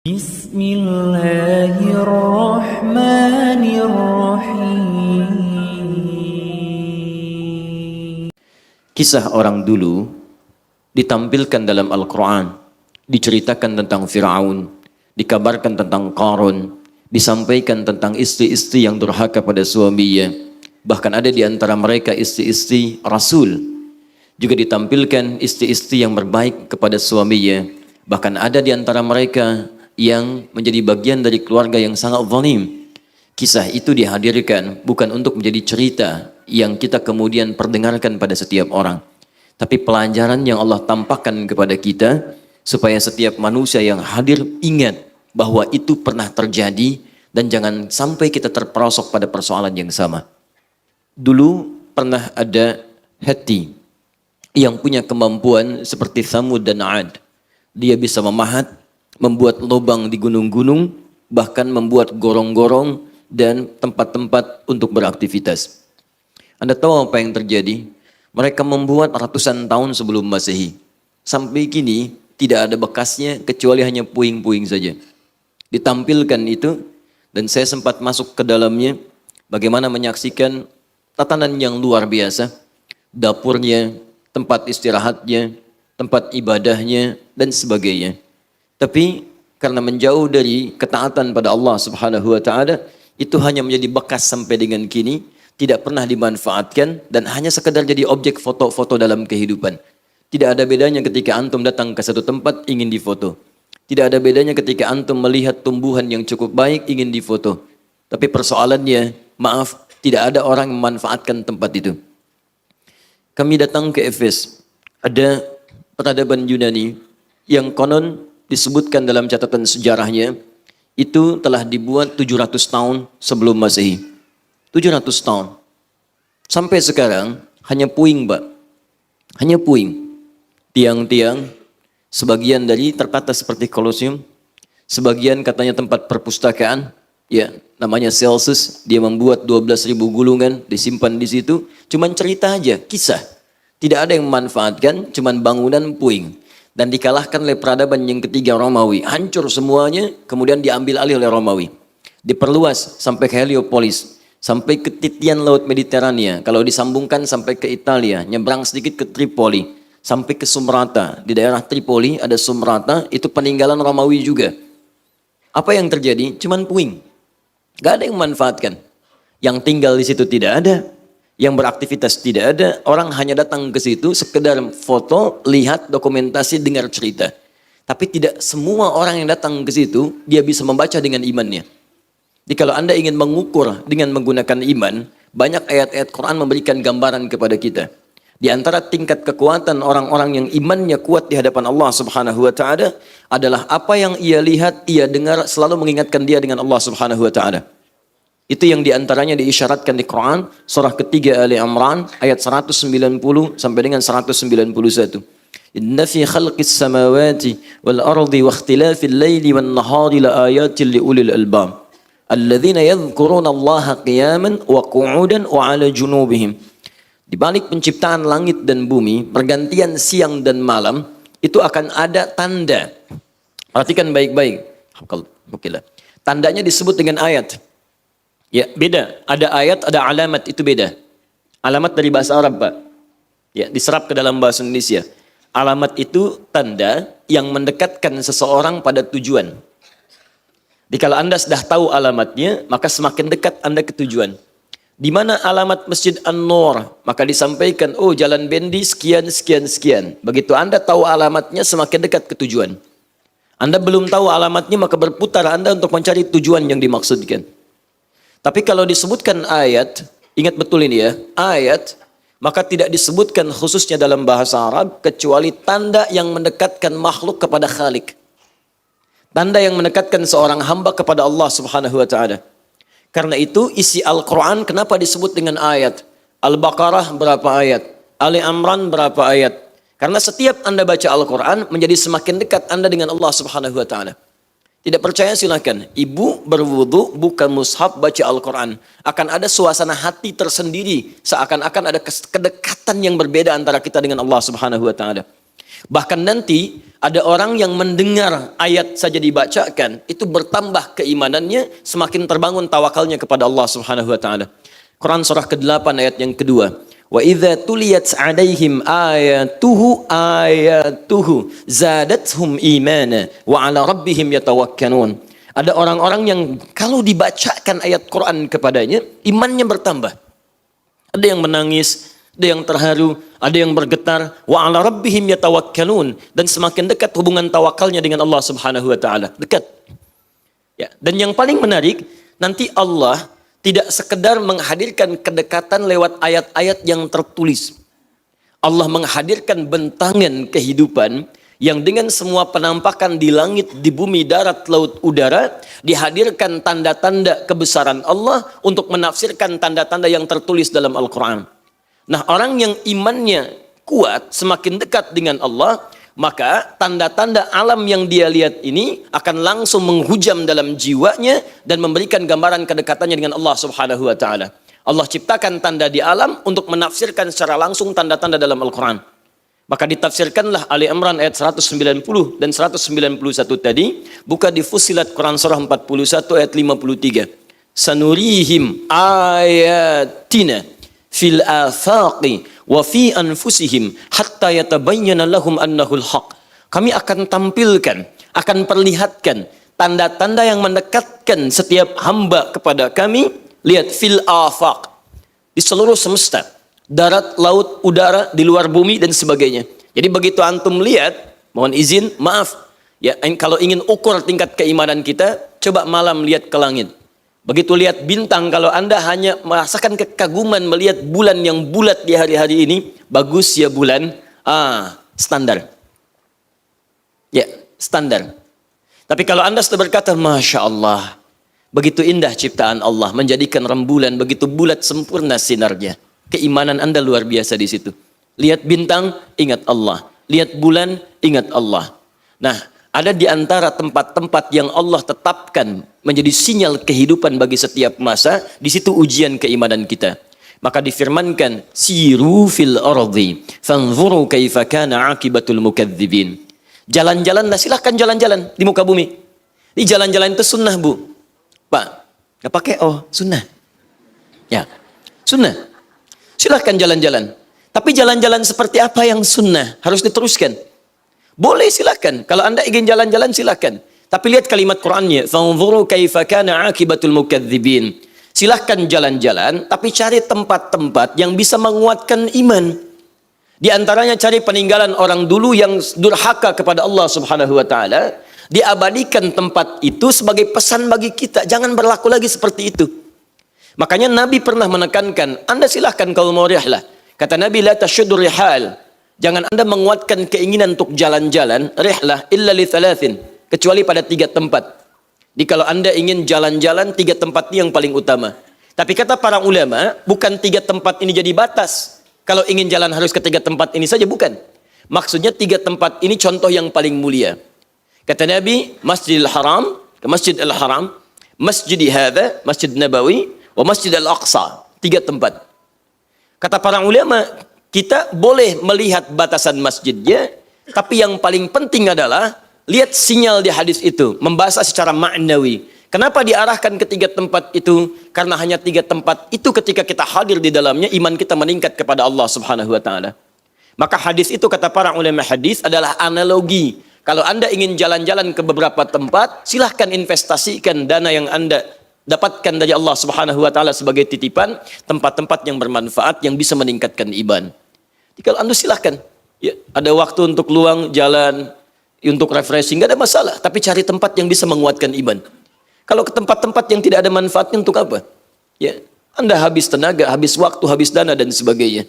Bismillahirrahmanirrahim. Kisah orang dulu ditampilkan dalam Al-Quran, diceritakan tentang Fir'aun, dikabarkan tentang Qarun, disampaikan tentang istri-istri yang durhaka pada suaminya, bahkan ada di antara mereka istri-istri Rasul. Juga ditampilkan istri-istri yang berbaik kepada suaminya, bahkan ada di antara mereka yang menjadi bagian dari keluarga yang sangat zalim. Kisah itu dihadirkan bukan untuk menjadi cerita yang kita kemudian perdengarkan pada setiap orang, tapi pelajaran yang Allah tampakkan kepada kita supaya setiap manusia yang hadir ingat bahwa itu pernah terjadi dan jangan sampai kita terperosok pada persoalan yang sama. Dulu pernah ada hati yang punya kemampuan seperti Thamud dan Ad. Dia bisa memahat, membuat lubang di gunung-gunung, bahkan membuat gorong-gorong dan tempat-tempat untuk beraktivitas. Anda tahu apa yang terjadi? Mereka membuat ratusan tahun sebelum Masehi. Sampai kini tidak ada bekasnya kecuali hanya puing-puing saja. Ditampilkan itu dan saya sempat masuk ke dalamnya, bagaimana menyaksikan tatanan yang luar biasa. Dapurnya, tempat istirahatnya, tempat ibadahnya dan sebagainya. Tapi karena menjauh dari ketaatan pada Allah Subhanahu wa taala, itu hanya menjadi bekas sampai dengan kini, tidak pernah dimanfaatkan dan hanya sekedar jadi objek foto-foto dalam kehidupan. Tidak ada bedanya ketika antum datang ke satu tempat ingin difoto. Tidak ada bedanya ketika antum melihat tumbuhan yang cukup baik ingin difoto. Tapi persoalannya, maaf, tidak ada orang yang memanfaatkan tempat itu. Kami datang ke Efes, ada peradaban Yunani yang konon disebutkan dalam catatan sejarahnya itu telah dibuat 700 tahun sebelum Masehi. 700 tahun. Sampai sekarang hanya puing, Mbak. Hanya puing. Tiang-tiang, sebagian dari tertata seperti Kolosium, sebagian katanya tempat perpustakaan, ya, namanya Celsus, dia membuat 12.000 gulungan disimpan di situ, cuman cerita aja, kisah. Tidak ada yang memanfaatkan, cuman bangunan puing. Dan dikalahkan oleh peradaban yang ketiga Romawi. Hancur semuanya, kemudian diambil alih oleh Romawi. Diperluas sampai ke Heliopolis, sampai ke titian Laut Mediterania. Kalau disambungkan sampai ke Italia, nyebrang sedikit ke Tripoli, sampai ke Sumrata. Di daerah Tripoli ada Sumrata, itu peninggalan Romawi juga. Apa yang terjadi? Cuman puing. Gak ada yang memanfaatkan. Yang tinggal di situ tidak ada. Yang beraktivitas tidak ada, orang hanya datang ke situ sekedar foto, lihat, dokumentasi, dengar cerita. Tapi tidak semua orang yang datang ke situ dia bisa membaca dengan imannya. Jadi kalau Anda ingin mengukur dengan menggunakan iman, banyak ayat-ayat Quran memberikan gambaran kepada kita. Di antara tingkat kekuatan orang-orang yang imannya kuat di hadapan Allah Subhanahu wa taala adalah apa yang ia lihat, ia dengar selalu mengingatkan dia dengan Allah Subhanahu wa taala. Itu yang diantaranya diisyaratkan di Quran, surah ketiga Ali Imran, ayat 190 sampai dengan 191. Inna fi khalqis samawati wal ardi wa ikhtilafil laili wan nahari la ayatin li ulil albab. Alladzina yadhkuruna Allaha qiyaman wa qu'udan wa 'ala junubihim. Di balik penciptaan langit dan bumi, pergantian siang dan malam, itu akan ada tanda. Perhatikan baik-baik. Tandanya disebut dengan ayat. Ya, beda. Ada ayat, ada alamat, itu beda. Alamat dari bahasa Arab, Pak. Ya, diserap ke dalam bahasa Indonesia. Alamat itu tanda yang mendekatkan seseorang pada tujuan. Jadi kalau Anda sudah tahu alamatnya, maka semakin dekat Anda ke tujuan. Di mana alamat Masjid An-Nur, maka disampaikan, oh jalan Bendi sekian, sekian, sekian. Begitu Anda tahu alamatnya, semakin dekat ke tujuan. Anda belum tahu alamatnya, maka berputar Anda untuk mencari tujuan yang dimaksudkan. Tapi kalau disebutkan ayat, ingat betul ini ya, ayat, maka tidak disebutkan khususnya dalam bahasa Arab, kecuali tanda yang mendekatkan makhluk kepada Khalik. Tanda yang mendekatkan seorang hamba kepada Allah Subhanahu wa ta'ala. Karena itu isi Al-Quran kenapa disebut dengan ayat? Al-Baqarah berapa ayat? Ali Imran berapa ayat? Karena setiap Anda baca Al-Quran menjadi semakin dekat Anda dengan Allah Subhanahu wa ta'ala. Tidak percaya silakan. Ibu berwudu, buka mushaf, baca Al-Quran. Akan ada suasana hati tersendiri. Seakan-akan ada kedekatan yang berbeda antara kita dengan Allah Subhanahu wa ta'ala. Bahkan nanti ada orang yang mendengar ayat saja dibacakan, itu bertambah keimanannya, semakin terbangun tawakalnya kepada Allah Subhanahu wa taala. Quran surah ke-8 ayat yang kedua. Wa idza tuliyat 'alaihim ayatuhu zadatuhum imana wa 'ala rabbihim yatawakkalun. Ada orang-orang yang kalau dibacakan ayat Quran kepadanya, imannya bertambah. Ada yang menangis, ada yang terharu, ada yang bergetar, wa 'ala rabbihim yatawakkalun, dan semakin dekat hubungan tawakalnya dengan Allah Subhanahu wa taala. Dekat. Ya, dan yang paling menarik, nanti Allah tidak sekedar menghadirkan kedekatan lewat ayat-ayat yang tertulis. Allah menghadirkan bentangan kehidupan yang dengan semua penampakan di langit, di bumi, darat, laut, udara, dihadirkan tanda-tanda kebesaran Allah untuk menafsirkan tanda-tanda yang tertulis dalam Al-Quran. Nah, orang yang imannya kuat, semakin dekat dengan Allah, maka tanda-tanda alam yang dia lihat ini akan langsung menghujam dalam jiwanya dan memberikan gambaran kedekatannya dengan Allah Subhanahu wa taala. Allah ciptakan tanda di alam untuk menafsirkan secara langsung tanda-tanda dalam Al-Quran. Maka ditafsirkanlah Ali Imran ayat 190 dan 191 tadi, buka di Fussilat Quran surah 41 ayat 53. Sanurihim ayatina fil afaqi wa fi anfusihim hatta yatabayyana lahum annahul haq. Kami akan tampilkan, akan perlihatkan tanda-tanda yang mendekatkan setiap hamba kepada kami. Lihat, fil afaq, di seluruh semesta, darat, laut, udara, di luar bumi dan sebagainya. Jadi begitu antum lihat, mohon izin, maaf, ya, kalau ingin ukur tingkat keimanan kita, coba malam lihat ke langit. Begitu lihat bintang, kalau Anda hanya merasakan kekaguman melihat bulan yang bulat di hari-hari ini, bagus ya bulan, standar. Ya, standar. Tapi kalau Anda sudah berkata, Masya Allah, begitu indah ciptaan Allah, menjadikan rembulan begitu bulat sempurna sinarnya. Keimanan Anda luar biasa di situ. Lihat bintang, ingat Allah. Lihat bulan, ingat Allah. Nah, ada di antara tempat-tempat yang Allah tetapkan menjadi sinyal kehidupan bagi setiap masa, di situ ujian keimanan kita. Maka difirmankan, siru fil ardi fanzuru kaifa kana akibatul mukadzibin. Jalan-jalanlah, silahkan jalan-jalan di muka bumi. Ini jalan-jalan itu sunnah, Bu. Pak, nggak pakai sunnah. Ya, sunnah. Silahkan jalan-jalan. Tapi jalan-jalan seperti apa yang sunnah? Harus diteruskan. Boleh silahkan. Kalau Anda ingin jalan-jalan silahkan. Tapi lihat kalimat Qur'annya. Fanzuru kaifa kana akibatul mukadzibin. Silahkan jalan-jalan, tapi cari tempat-tempat yang bisa menguatkan iman. Di antaranya cari peninggalan orang dulu yang durhaka kepada Allah Subhanahu wa taala. Diabadikan tempat itu sebagai pesan bagi kita. Jangan berlaku lagi seperti itu. Makanya Nabi pernah menekankan, Anda silahkan kalau mau rihlah. Kata Nabi, la tasyuddur rihal. Jangan Anda menguatkan keinginan untuk jalan-jalan, rihlah illa li thalathin. Kecuali pada 3 tempat. Jadi kalau Anda ingin jalan-jalan, 3 tempat ini yang paling utama. Tapi kata para ulama, bukan 3 tempat ini jadi batas. Kalau ingin jalan harus ke 3 tempat ini saja, bukan. Maksudnya 3 tempat ini contoh yang paling mulia. Kata Nabi, Masjidil Haram, ke Masjid Al-Haram, Masjid hadza, Masjid Nabawi, wa Masjid Al-Aqsa. 3 tempat. Kata para ulama, kita boleh melihat batasan masjidnya, tapi yang paling penting adalah lihat sinyal di hadis itu, membahas secara ma'nawi. Kenapa diarahkan ke 3 tempat itu? Karena hanya 3 tempat itu ketika kita hadir di dalamnya, iman kita meningkat kepada Allah Subhanahu wa taala. Maka hadis itu kata para ulama hadis adalah analogi. Kalau Anda ingin jalan-jalan ke beberapa tempat, silahkan investasikan dana yang Anda dapatkan dari Allah Subhanahu wa taala sebagai titipan, tempat-tempat yang bermanfaat yang bisa meningkatkan iman. Jadi kalau Anda silahkan, ya, ada waktu untuk luang jalan, untuk refreshing, nggak ada masalah, tapi cari tempat yang bisa menguatkan iman. Kalau ke tempat-tempat yang tidak ada manfaatnya, untuk apa? Ya, Anda habis tenaga, habis waktu, habis dana dan sebagainya.